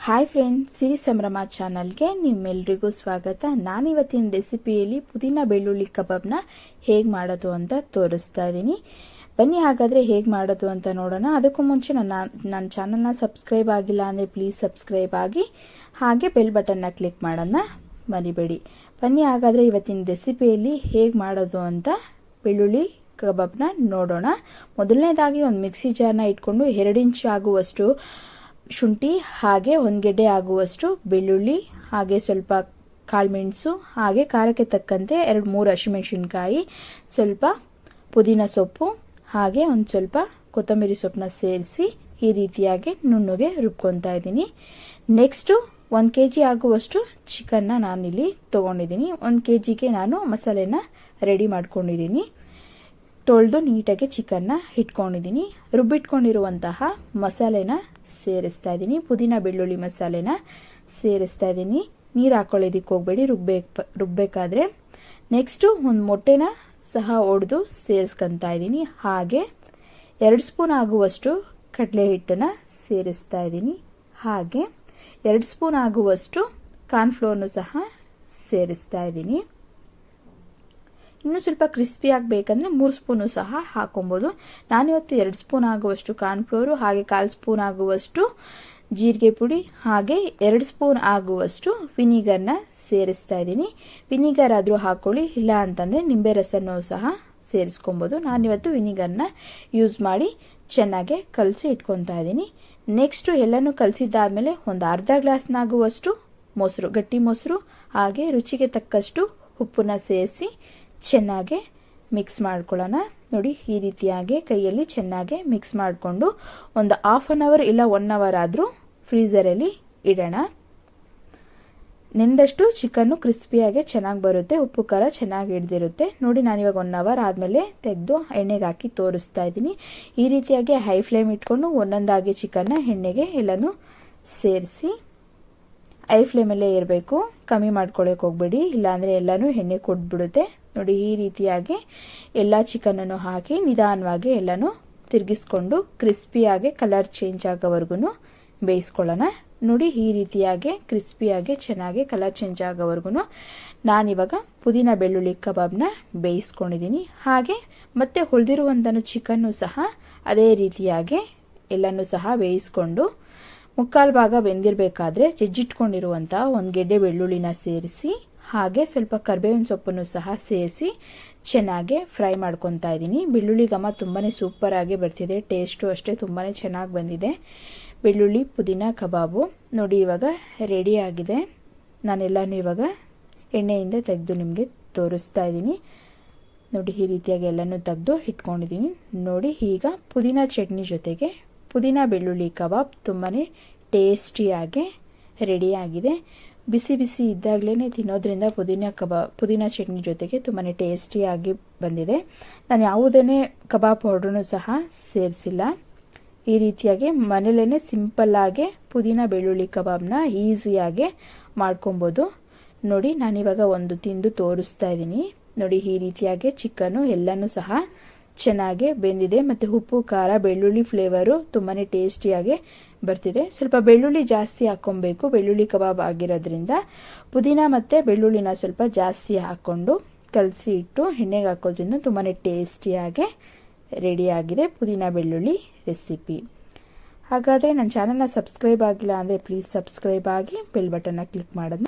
Hi friends, ಸಿರಿ ಸಂಭ್ರಮ ಚಾನಲ್ಗೆ ನಿಮ್ಮೆಲ್ಲರಿಗೂ ಸ್ವಾಗತ. ನಾನಿವತ್ತಿನ ರೆಸಿಪಿಯಲ್ಲಿ ಪುದೀನ ಬೆಳ್ಳುಳ್ಳಿ ಕಬಾಬ್ನ ಹೇಗೆ ಮಾಡೋದು ಅಂತ ತೋರಿಸ್ತಾ ಇದ್ದೀನಿ. ಬನ್ನಿ ಹಾಗಾದರೆ ಹೇಗೆ ಮಾಡೋದು ಅಂತ ನೋಡೋಣ. ಅದಕ್ಕೂ ಮುಂಚೆ ನನ್ನ ಚಾನಲ್ನ ಸಬ್ಸ್ಕ್ರೈಬ್ ಆಗಿಲ್ಲ ಅಂದರೆ ಪ್ಲೀಸ್ ಸಬ್ಸ್ಕ್ರೈಬ್ ಆಗಿ, ಹಾಗೆ ಬೆಲ್ ಬಟನ್ನ ಕ್ಲಿಕ್ ಮಾಡೋಣ ಮರಿಬೇಡಿ. ಬನ್ನಿ ಹಾಗಾದರೆ ಇವತ್ತಿನ ರೆಸಿಪಿಯಲ್ಲಿ ಹೇಗೆ ಮಾಡೋದು ಅಂತ ಬೆಳ್ಳುಳ್ಳಿ ಕಬಾಬ್ನ ನೋಡೋಣ. ಮೊದಲನೇದಾಗಿ ಒಂದು ಮಿಕ್ಸಿ ಜಾರ್ನ ಇಟ್ಕೊಂಡು 2 ಇಂಚ್ ಆಗುವಷ್ಟು ಶುಂಠಿ, ಹಾಗೆ 1 ಗೆಡ್ಡೆ ಆಗುವಷ್ಟು ಬೆಳ್ಳುಳ್ಳಿ, ಹಾಗೆ ಸ್ವಲ್ಪ ಕಾಳುಮೆಣಸು, ಹಾಗೆ ಖಾರಕ್ಕೆ ತಕ್ಕಂತೆ 2-3 ಹಸಿಮೆಣಸಿನಕಾಯಿ, ಸ್ವಲ್ಪ ಪುದೀನ ಸೊಪ್ಪು, ಹಾಗೆ ಒಂದು ಸ್ವಲ್ಪ ಕೊತ್ತಂಬರಿ ಸೊಪ್ಪನ್ನ ಸೇರಿಸಿ ಈ ರೀತಿಯಾಗಿ ನುಣ್ಣಗೆ ರುಬ್ಕೊತಾ ಇದ್ದೀನಿ. ನೆಕ್ಸ್ಟು 1 kg ಆಗುವಷ್ಟು ಚಿಕನ್ನ ನಾನಿಲ್ಲಿ ತೊಗೊಂಡಿದ್ದೀನಿ. 1 kgಗೆ ನಾನು ಮಸಾಲೆನ ರೆಡಿ ಮಾಡ್ಕೊಂಡಿದ್ದೀನಿ. ತೊಳೆದು ನೀಟಾಗಿ ಚಿಕನ್ನ ಇಟ್ಕೊಂಡಿದ್ದೀನಿ. ರುಬ್ಬಿಟ್ಕೊಂಡಿರುವಂತಹ ಮಸಾಲೆನ ಸೇರಿಸ್ತಾ ಇದ್ದೀನಿ. ಪುದೀನ ಬೆಳ್ಳುಳ್ಳಿ ಮಸಾಲೆನ ಸೇರಿಸ್ತಾ ಇದ್ದೀನಿ. ನೀರು ಹಾಕೊಳ್ಳೋದಕ್ಕೆ ಹೋಗಬೇಡಿ ರುಬ್ಬೇಕಾದ್ರೆ. ನೆಕ್ಸ್ಟು ಒಂದು ಮೊಟ್ಟೆನ ಸಹ ಒಡೆದು ಸೇರಿಸ್ಕೊತಾ ಇದ್ದೀನಿ. ಹಾಗೆ 2 ಸ್ಪೂನ್ ಆಗುವಷ್ಟು ಕಡಲೆ ಹಿಟ್ಟನ್ನು ಸೇರಿಸ್ತಾ ಇದ್ದೀನಿ. ಹಾಗೆ 2 ಸ್ಪೂನ್ ಆಗುವಷ್ಟು ಕಾರ್ನ್ಫ್ಲೋರ್ನು ಸಹ ಸೇರಿಸ್ತಾ ಇದ್ದೀನಿ. ಇನ್ನೂ ಸ್ವಲ್ಪ ಕ್ರಿಸ್ಪಿ ಆಗಬೇಕಂದ್ರೆ 3 ಸ್ಪೂನು ಸಹ ಹಾಕೊಬೋದು. ನಾನಿವತ್ತು 2 ಸ್ಪೂನ್ ಆಗುವಷ್ಟು ಕಾರ್ನ್ಫ್ಲೋರು, ಹಾಗೆ 1/4 ಸ್ಪೂನ್ ಆಗುವಷ್ಟು ಜೀರಿಗೆ ಪುಡಿ, ಹಾಗೆ 2 ಸ್ಪೂನ್ ಆಗುವಷ್ಟು ವಿನಿಗರ್ನ ಸೇರಿಸ್ತಾ ಇದ್ದೀನಿ. ವಿನಿಗರ್ ಆದರೂ ಹಾಕೊಳ್ಳಿ, ಇಲ್ಲ ಅಂತಂದರೆ ನಿಂಬೆ ರಸನೂ ಸಹ ಸೇರಿಸ್ಕೊಬೋದು. ನಾನಿವತ್ತು ವಿನಿಗರ್ನ ಯೂಸ್ ಮಾಡಿ ಚೆನ್ನಾಗಿ ಕಲಸಿ ಇಟ್ಕೊತಾ ಇದ್ದೀನಿ. ನೆಕ್ಸ್ಟು ಎಲ್ಲನೂ ಕಲಸಿದ್ದಾದಮೇಲೆ ಒಂದು ಅರ್ಧ ಗ್ಲಾಸ್ನಾಗುವಷ್ಟು ಮೊಸರು, ಗಟ್ಟಿ ಮೊಸರು, ಹಾಗೆ ರುಚಿಗೆ ತಕ್ಕಷ್ಟು ಉಪ್ಪನ್ನ ಸೇರಿಸಿ ಚೆನ್ನಾಗಿ ಮಿಕ್ಸ್ ಮಾಡ್ಕೊಳ್ಳೋಣ. ನೋಡಿ, ಈ ರೀತಿಯಾಗಿ ಕೈಯಲ್ಲಿ ಚೆನ್ನಾಗಿ ಮಿಕ್ಸ್ ಮಾಡಿಕೊಂಡು ಒಂದು 1/2 ಅವರ್ ಇಲ್ಲ 1 ಅವರ್ ಆದರೂ ಫ್ರೀಝರಲ್ಲಿ ಇಡೋಣ. ನೆಂದಷ್ಟು ಚಿಕನ್ನು ಕ್ರಿಸ್ಪಿಯಾಗಿ ಚೆನ್ನಾಗಿ ಬರುತ್ತೆ, ಉಪ್ಪು ಖಾರ ಚೆನ್ನಾಗಿ ಹಿಡ್ದಿರುತ್ತೆ. ನೋಡಿ, ನಾನಿವಾಗ 1 ಅವರ್ ಆದಮೇಲೆ ತೆಗೆದು ಎಣ್ಣೆಗೆ ಹಾಕಿ ತೋರಿಸ್ತಾ ಇದ್ದೀನಿ. ಈ ರೀತಿಯಾಗಿ ಹೈ ಫ್ಲೇಮ್ ಇಟ್ಕೊಂಡು ಒಂದೊಂದಾಗಿ ಚಿಕನ್ನ ಎಣ್ಣೆಗೆ ಎಲ್ಲನೂ ಸೇರಿಸಿ, ಹೈ ಫ್ಲೇಮಲ್ಲೇ ಇರಬೇಕು, ಕಮ್ಮಿ ಮಾಡ್ಕೊಳ್ಳೋಕೆ ಹೋಗಬೇಡಿ, ಇಲ್ಲಾಂದರೆ ಎಲ್ಲನೂ ಎಣ್ಣೆ ಕೊಟ್ಬಿಡುತ್ತೆ. ನೋಡಿ, ಈ ರೀತಿಯಾಗಿ ಎಲ್ಲ ಚಿಕನನ್ನು ಹಾಕಿ ನಿಧಾನವಾಗಿ ಎಲ್ಲನೂ ತಿರುಗಿಸ್ಕೊಂಡು ಕ್ರಿಸ್ಪಿಯಾಗಿ ಕಲರ್ ಚೇಂಜ್ ಆಗೋವರೆಗೂ ಬೇಯಿಸ್ಕೊಳ್ಳೋಣ. ನೋಡಿ, ಈ ರೀತಿಯಾಗಿ ಕ್ರಿಸ್ಪಿಯಾಗಿ ಚೆನ್ನಾಗಿ ಕಲರ್ ಚೇಂಜ್ ಆಗೋವರೆಗೂ ನಾನಿವಾಗ ಪುದೀನ ಬೆಳ್ಳುಳ್ಳಿ ಕಬಾಬ್ನ ಬೇಯಿಸ್ಕೊಂಡಿದ್ದೀನಿ. ಹಾಗೆ ಮತ್ತೆ ಉಳಿದಿರುವಂಥ ಚಿಕನ್ನು ಸಹ ಅದೇ ರೀತಿಯಾಗಿ ಎಲ್ಲನೂ ಸಹ ಬೇಯಿಸ್ಕೊಂಡು 3/4 ಭಾಗ ಬೆಂದಿರಬೇಕಾದ್ರೆ ಜಜ್ಜಿಟ್ಕೊಂಡಿರುವಂಥ 1 ಗೆಡ್ಡೆ ಬೆಳ್ಳುಳ್ಳಿನ ಸೇರಿಸಿ, ಹಾಗೆ ಸ್ವಲ್ಪ ಕರಿಬೇವಿನ ಸೊಪ್ಪನ್ನು ಸಹ ಸೇರಿಸಿ ಚೆನ್ನಾಗಿ ಫ್ರೈ ಮಾಡ್ಕೊತಾ ಇದ್ದೀನಿ. ಬೆಳ್ಳುಳ್ಳಿ ಘಮ ತುಂಬಾ ಸೂಪರಾಗಿ ಬರ್ತಿದೆ, ಟೇಸ್ಟು ಅಷ್ಟೇ ತುಂಬಾ ಚೆನ್ನಾಗಿ ಬಂದಿದೆ ಬೆಳ್ಳುಳ್ಳಿ ಪುದೀನ ಕಬಾಬು. ನೋಡಿ, ಇವಾಗ ರೆಡಿ ಆಗಿದೆ. ನಾನೆಲ್ಲನೂ ಇವಾಗ ಎಣ್ಣೆಯಿಂದ ತೆಗೆದು ನಿಮಗೆ ತೋರಿಸ್ತಾ ಇದ್ದೀನಿ. ನೋಡಿ, ಈ ರೀತಿಯಾಗಿ ಎಲ್ಲನೂ ತೆಗೆದು ಇಟ್ಕೊಂಡಿದ್ದೀನಿ. ನೋಡಿ, ಈಗ ಪುದೀನ ಚಟ್ನಿ ಜೊತೆಗೆ ಪುದೀನ ಬೆಳ್ಳುಳ್ಳಿ ಕಬಾಬ್ ತುಂಬಾ ಟೇಸ್ಟಿಯಾಗಿ ರೆಡಿಯಾಗಿದೆ. ಬಿಸಿ ಬಿಸಿ ಇದ್ದಾಗಲೇ ತಿನ್ನೋದ್ರಿಂದ ಪುದೀನ ಚಟ್ನಿ ಜೊತೆಗೆ ತುಂಬಾ ಟೇಸ್ಟಿಯಾಗಿ ಬಂದಿದೆ. ನಾನು ಯಾವುದೇ ಕಬಾಬ್ ಪೌಡ್ರನ್ನು ಸಹ ಸೇರಿಸಿಲ್ಲ. ಈ ರೀತಿಯಾಗಿ ಮನೇಲೇ ಸಿಂಪಲ್ಲಾಗಿ ಪುದೀನ ಬೆಳ್ಳುಳ್ಳಿ ಕಬಾಬ್ನ ಈಸಿಯಾಗಿ ಮಾಡ್ಕೊಬೋದು. ನೋಡಿ, ನಾನಿವಾಗ ಒಂದು ತಿಂದು ತೋರಿಸ್ತಾ ಇದ್ದೀನಿ. ನೋಡಿ, ಈ ರೀತಿಯಾಗಿ ಚಿಕನ್ನು ಎಲ್ಲನೂ ಸಹ ಚೆನ್ನಾಗಿ ಬೆಂದಿದೆ, ಮತ್ತು ಉಪ್ಪು ಖಾರ ಬೆಳ್ಳುಳ್ಳಿ ಫ್ಲೇವರು ತುಂಬಾ ಟೇಸ್ಟಿಯಾಗಿ ಬರ್ತಿದೆ. ಸ್ವಲ್ಪ ಬೆಳ್ಳುಳ್ಳಿ ಜಾಸ್ತಿ ಹಾಕ್ಕೊಬೇಕು, ಬೆಳ್ಳುಳ್ಳಿ ಕಬಾಬ್ ಆಗಿರೋದ್ರಿಂದ ಪುದೀನ ಮತ್ತು ಬೆಳ್ಳುಳ್ಳಿನ ಸ್ವಲ್ಪ ಜಾಸ್ತಿ ಹಾಕ್ಕೊಂಡು ಕಲಸಿ ಇಟ್ಟು ಎಣ್ಣೆಗೆ ಹಾಕೋದ್ರಿಂದ ತುಂಬಾ ಟೇಸ್ಟಿಯಾಗಿ ರೆಡಿಯಾಗಿದೆ ಪುದೀನ ಬೆಳ್ಳುಳ್ಳಿ ರೆಸಿಪಿ. ಹಾಗಾದರೆ ನನ್ನ ಚಾನಲ್ನ ಸಬ್ಸ್ಕ್ರೈಬ್ ಆಗಿಲ್ಲ ಅಂದರೆ ಪ್ಲೀಸ್ ಸಬ್ಸ್ಕ್ರೈಬ್ ಆಗಿ ಬೆಲ್ ಬಟನ್ನ ಕ್ಲಿಕ್ ಮಾಡೋದು